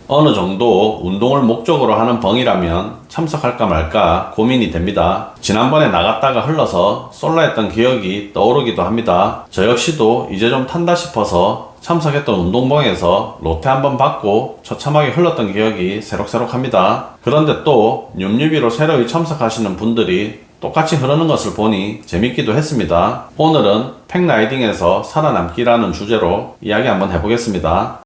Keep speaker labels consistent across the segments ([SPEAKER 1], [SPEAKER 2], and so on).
[SPEAKER 1] 어느 정도 운동을 목적으로 하는 벙이라면 참석할까 말까 고민이 됩니다. 지난번에 나갔다가 흘러서 쏠라했던 기억이 떠오르기도 합니다. 저 역시도 이제 좀 탄다 싶어서 참석했던 운동벙에서 로테 한번 받고 처참하게 흘렀던 기억이 새록새록합니다. 그런데 또 뉴비로 새로이 참석하시는 분들이 똑같이 흐르는 것을 보니 재밌기도 했습니다. 오늘은 팩라이딩에서 살아남기라는 주제로 이야기 한번 해보겠습니다.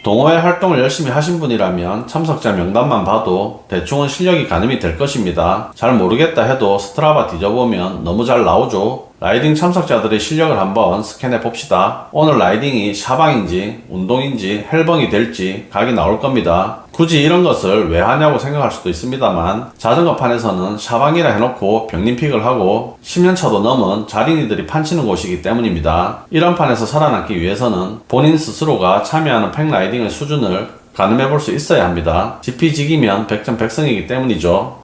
[SPEAKER 1] 동호회 활동을 열심히 하신 분이라면 참석자 명단만 봐도 대충은 실력이 가늠이 될 것입니다. 잘 모르겠다 해도 스트라바 뒤져보면 너무 잘 나오죠. 라이딩 참석자들의 실력을 한번 스캔해 봅시다. 오늘 라이딩이 샤방인지 운동인지 헬벙이 될지 각이 나올 겁니다. 굳이 이런 것을 왜 하냐고 생각할 수도 있습니다만 자전거판에서는 샤방이라 해놓고 병림픽을 하고 10년차도 넘은 자린이들이 판치는 곳이기 때문입니다. 이런 판에서 살아남기 위해서는 본인 스스로가 참여하는 팩라이딩의 수준을 가늠해 볼 수 있어야 합니다. 지피지기면 백전백승이기 때문이죠.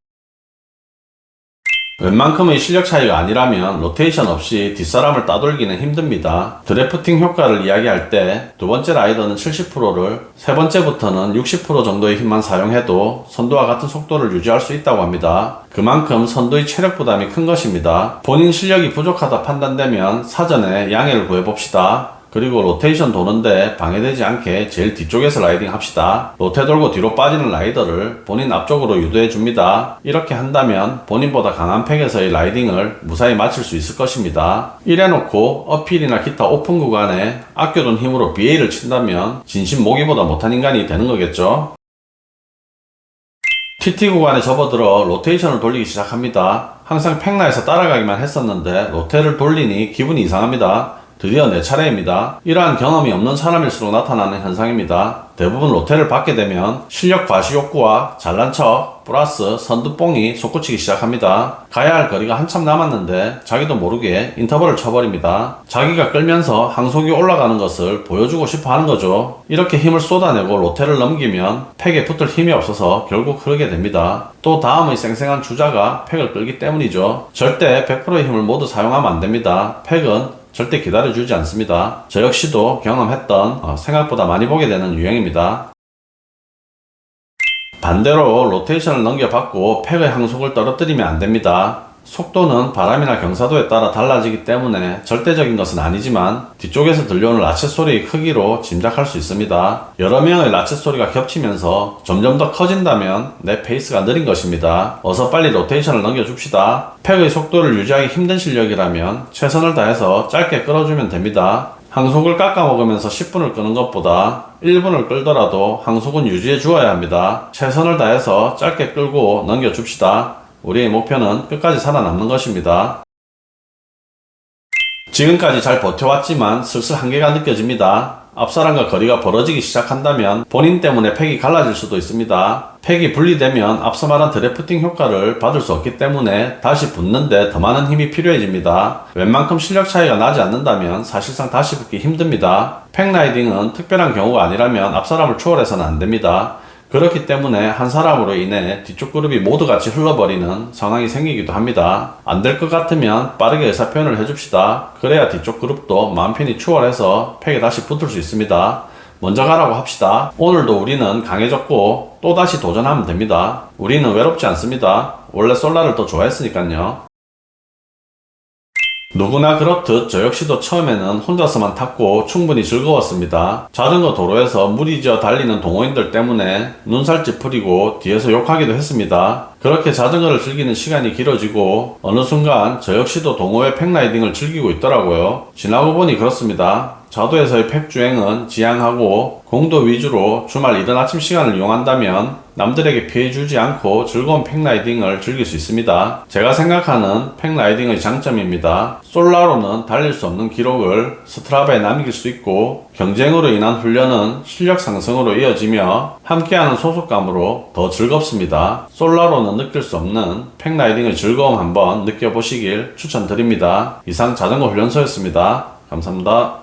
[SPEAKER 1] 웬만큼의 실력 차이가 아니라면 로테이션 없이 뒷사람을 따돌기는 힘듭니다. 드래프팅 효과를 이야기할 때 두 번째 라이더는 70%를 세 번째부터는 60% 정도의 힘만 사용해도 선두와 같은 속도를 유지할 수 있다고 합니다. 그만큼 선두의 체력 부담이 큰 것입니다. 본인 실력이 부족하다 판단되면 사전에 양해를 구해봅시다. 그리고 로테이션 도는데 방해되지 않게 제일 뒤쪽에서 라이딩 합시다. 로테 돌고 뒤로 빠지는 라이더를 본인 앞쪽으로 유도해 줍니다. 이렇게 한다면 본인보다 강한 팩에서의 라이딩을 무사히 마칠 수 있을 것입니다. 이래놓고 어필이나 기타 오픈 구간에 아껴둔 힘으로 BA를 친다면 진심 모기보다 못한 인간이 되는 거겠죠. TT 구간에 접어들어 로테이션을 돌리기 시작합니다. 항상 팩라에서 따라가기만 했었는데 로테를 돌리니 기분이 이상합니다. 드디어 내 차례입니다. 이러한 경험이 없는 사람일수록 나타나는 현상입니다. 대부분 로테를 받게 되면 실력 과시 욕구와 잘난 척 플러스 선두뽕이 솟구치기 시작합니다. 가야 할 거리가 한참 남았는데 자기도 모르게 인터벌을 쳐버립니다. 자기가 끌면서 항속이 올라가는 것을 보여주고 싶어 하는 거죠. 이렇게 힘을 쏟아내고 로테를 넘기면 팩에 붙을 힘이 없어서 결국 흐르게 됩니다. 또 다음의 쌩쌩한 주자가 팩을 끌기 때문이죠. 절대 100%의 힘을 모두 사용하면 안 됩니다. 팩은 절대 기다려주지 않습니다. 저 역시도 경험했던 생각보다 많이 보게 되는 유형입니다. 반대로 로테이션을 넘겨받고 팩의 항속을 떨어뜨리면 안됩니다. 속도는 바람이나 경사도에 따라 달라지기 때문에 절대적인 것은 아니지만 뒤쪽에서 들려오는 라쳇 소리의 크기로 짐작할 수 있습니다. 여러 명의 라쳇 소리가 겹치면서 점점 더 커진다면 내 페이스가 느린 것입니다. 어서 빨리 로테이션을 넘겨줍시다. 팩의 속도를 유지하기 힘든 실력이라면 최선을 다해서 짧게 끌어주면 됩니다. 항속을 깎아먹으면서 10분을 끄는 것보다 1분을 끌더라도 항속은 유지해 주어야 합니다. 최선을 다해서 짧게 끌고 넘겨줍시다. 우리의 목표는 끝까지 살아남는 것입니다. 지금까지 잘 버텨왔지만 슬슬 한계가 느껴집니다. 앞사람과 거리가 벌어지기 시작한다면 본인 때문에 팩이 갈라질 수도 있습니다. 팩이 분리되면 앞서 말한 드래프팅 효과를 받을 수 없기 때문에 다시 붙는데 더 많은 힘이 필요해집니다. 웬만큼 실력 차이가 나지 않는다면 사실상 다시 붙기 힘듭니다. 팩라이딩은 특별한 경우가 아니라면 앞사람을 추월해서는 안됩니다. 그렇기 때문에 한 사람으로 인해 뒤쪽 그룹이 모두 같이 흘러버리는 상황이 생기기도 합니다. 안 될 것 같으면 빠르게 의사표현을 해줍시다. 그래야 뒤쪽 그룹도 마음 편히 추월해서 팩에 다시 붙을 수 있습니다. 먼저 가라고 합시다. 오늘도 우리는 강해졌고 또다시 도전하면 됩니다. 우리는 외롭지 않습니다. 원래 솔라를 더 좋아했으니까요. 누구나 그렇듯 저 역시도 처음에는 혼자서만 탔고 충분히 즐거웠습니다. 자전거 도로에서 무리지어 달리는 동호인들 때문에 눈살 찌푸리고 뒤에서 욕하기도 했습니다. 그렇게 자전거를 즐기는 시간이 길어지고 어느 순간 저 역시도 동호회 팩라이딩을 즐기고 있더라고요. 지나고 보니 그렇습니다. 자도에서의 팩주행은 지양하고 공도 위주로 주말 이른 아침 시간을 이용한다면 남들에게 피해주지 않고 즐거운 팩라이딩을 즐길 수 있습니다. 제가 생각하는 팩라이딩의 장점입니다. 솔라로는 달릴 수 없는 기록을 스트라바에 남길 수 있고 경쟁으로 인한 훈련은 실력 상승으로 이어지며 함께하는 소속감으로 더 즐겁습니다. 솔라로는 느낄 수 없는 팩라이딩의 즐거움 한번 느껴보시길 추천드립니다. 이상 자전거 훈련소였습니다. 감사합니다.